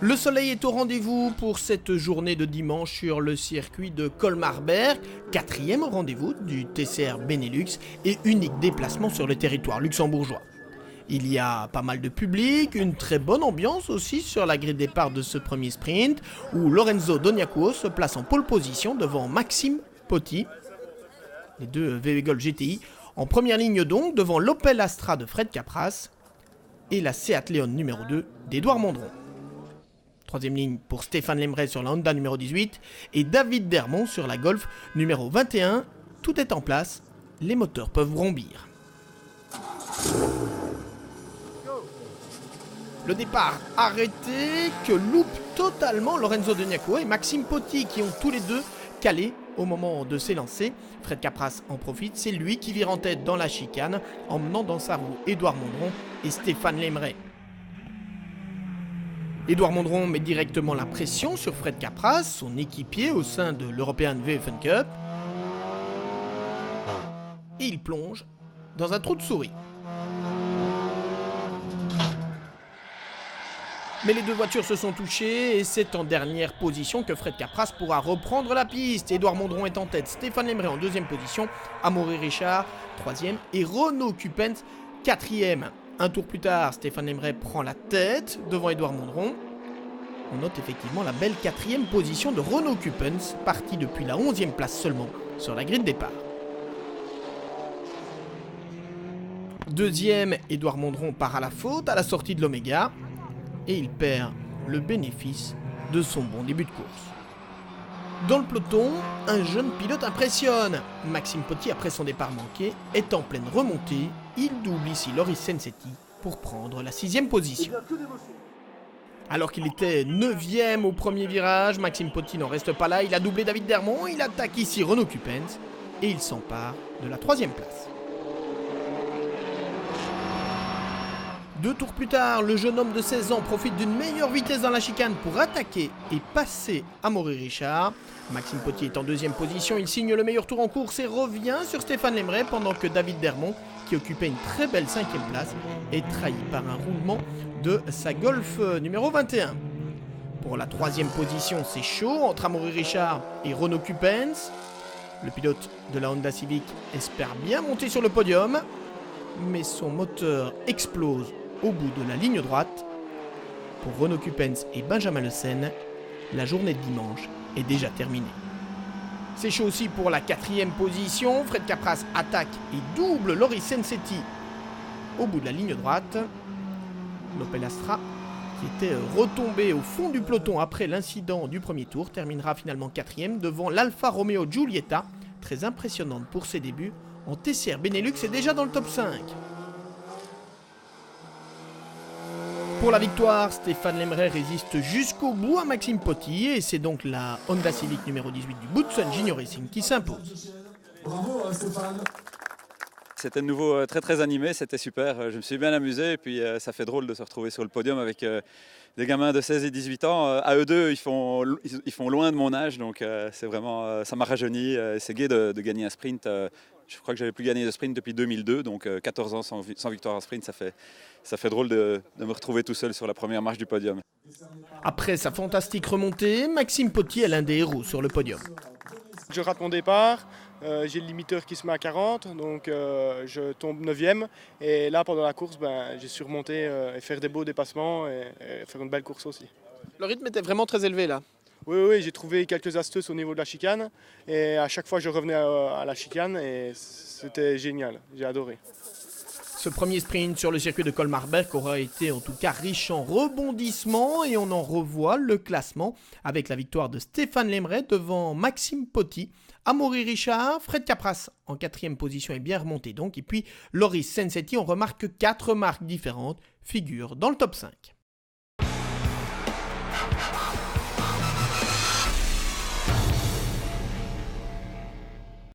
Le soleil est au rendez-vous pour cette journée de dimanche sur le circuit de Colmar-Berg, 4e rendez-vous du TCR Benelux et unique déplacement sur le territoire luxembourgeois. Il y a pas mal de public, une très bonne ambiance aussi sur la grille de départ de ce premier sprint où Lorenzo Doniaco se place en pole position devant Maxime Potti, les deux VW Golf GTI, en première ligne donc devant l'Opel Astra de Fred Capras et la Seat Leon numéro 2 d'Edouard Mondron. Troisième ligne pour Stéphane Lemray sur la Honda numéro 18 et David Dermont sur la Golf numéro 21. Tout est en place, les moteurs peuvent vrombir. Le départ arrêté que loupe totalement Lorenzo Doniaco et Maxime Potti qui ont tous les deux calé au moment de s'élancer. Fred Capras en profite, c'est lui qui vire en tête dans la chicane, emmenant dans sa roue Edouard Mondron et Stéphane Lemray. Edouard Mondron met directement la pression sur Fred Capras, son équipier au sein de l'European VFN Cup. Et il plonge dans un trou de souris. Mais les deux voitures se sont touchées et c'est en dernière position que Fred Capras pourra reprendre la piste. Edouard Mondron est en tête, Stéphane Lemray en deuxième position, Amaury Richard troisième et Renaud Cupens quatrième. Un tour plus tard, Stéphane Lemray prend la tête devant Edouard Mondron. On note effectivement la belle quatrième position de Renaud Cupens, parti depuis la 11e place seulement sur la grille de départ. Deuxième, Edouard Mondron part à la faute à la sortie de l'Oméga et il perd le bénéfice de son bon début de course. Dans le peloton, un jeune pilote impressionne. Maxime Potti, après son départ manqué, est en pleine remontée. Il double ici Loris Sensetti pour prendre la 6e position. Alors qu'il était 9e au premier virage, Maxime Potti n'en reste pas là. Il a doublé David Dermont, il attaque ici Renaud Cupens et il s'empare de la 3e place. 2 tours plus tard, le jeune homme de 16 ans profite d'une meilleure vitesse dans la chicane pour attaquer et passer Amaury Richard. Maxime Potti est en 2e position, il signe le meilleur tour en course et revient sur Stéphane Lemray pendant que David Dermont, qui occupait une très belle 5e place, est trahi par un roulement de sa Golf numéro 21. Pour la 3e position, c'est chaud entre Amaury Richard et Renaud Cupens. Le pilote de la Honda Civic espère bien monter sur le podium, mais son moteur explose au bout de la ligne droite. Pour Renaud Cupens et Benjamin Le Sen, la journée de dimanche est déjà terminée. C'est chaud aussi pour la 4e position. Fred Capras attaque et double Loris Sensetti au bout de la ligne droite. L'Opel Astra, qui était retombé au fond du peloton après l'incident du premier tour, terminera finalement 4e devant l'Alfa Romeo Giulietta, très impressionnante pour ses débuts en TCR Benelux et déjà dans le top 5. Pour la victoire, Stéphane Lemray résiste jusqu'au bout à Maxime Potti et c'est donc la Honda Civic numéro 18 du Boutson Junior Racing qui s'impose. Bravo Stéphane. C'était de nouveau très très animé, c'était super, je me suis bien amusé et puis ça fait drôle de se retrouver sur le podium avec des gamins de 16 et 18 ans. À eux deux, ils font loin de mon âge, donc c'est vraiment, ça m'a rajeuni, c'est gai de gagner un sprint. Je crois que j'avais plus gagné de sprint depuis 2002, donc 14 ans sans victoire en sprint, ça fait drôle de me retrouver tout seul sur la première marche du podium. Après sa fantastique remontée, Maxime Potti est l'un des héros sur le podium. Je rate mon départ, j'ai le limiteur qui se met à 40, donc je tombe 9e. Et là, pendant la course, j'ai su remonter et faire des beaux dépassements et faire une belle course aussi. Le rythme était vraiment très élevé là. Oui, j'ai trouvé quelques astuces au niveau de la chicane. Et à chaque fois, je revenais à la chicane et c'était génial, j'ai adoré. Ce premier sprint sur le circuit de Colmar-Berg aura été en tout cas riche en rebondissements et on en revoit le classement avec la victoire de Stéphane Lemray devant Maxime Potti, Amaury Richard, Fred Capras en 4e position est bien remonté donc et puis Loris Sensetti, on remarque que 4 marques différentes figurent dans le top 5.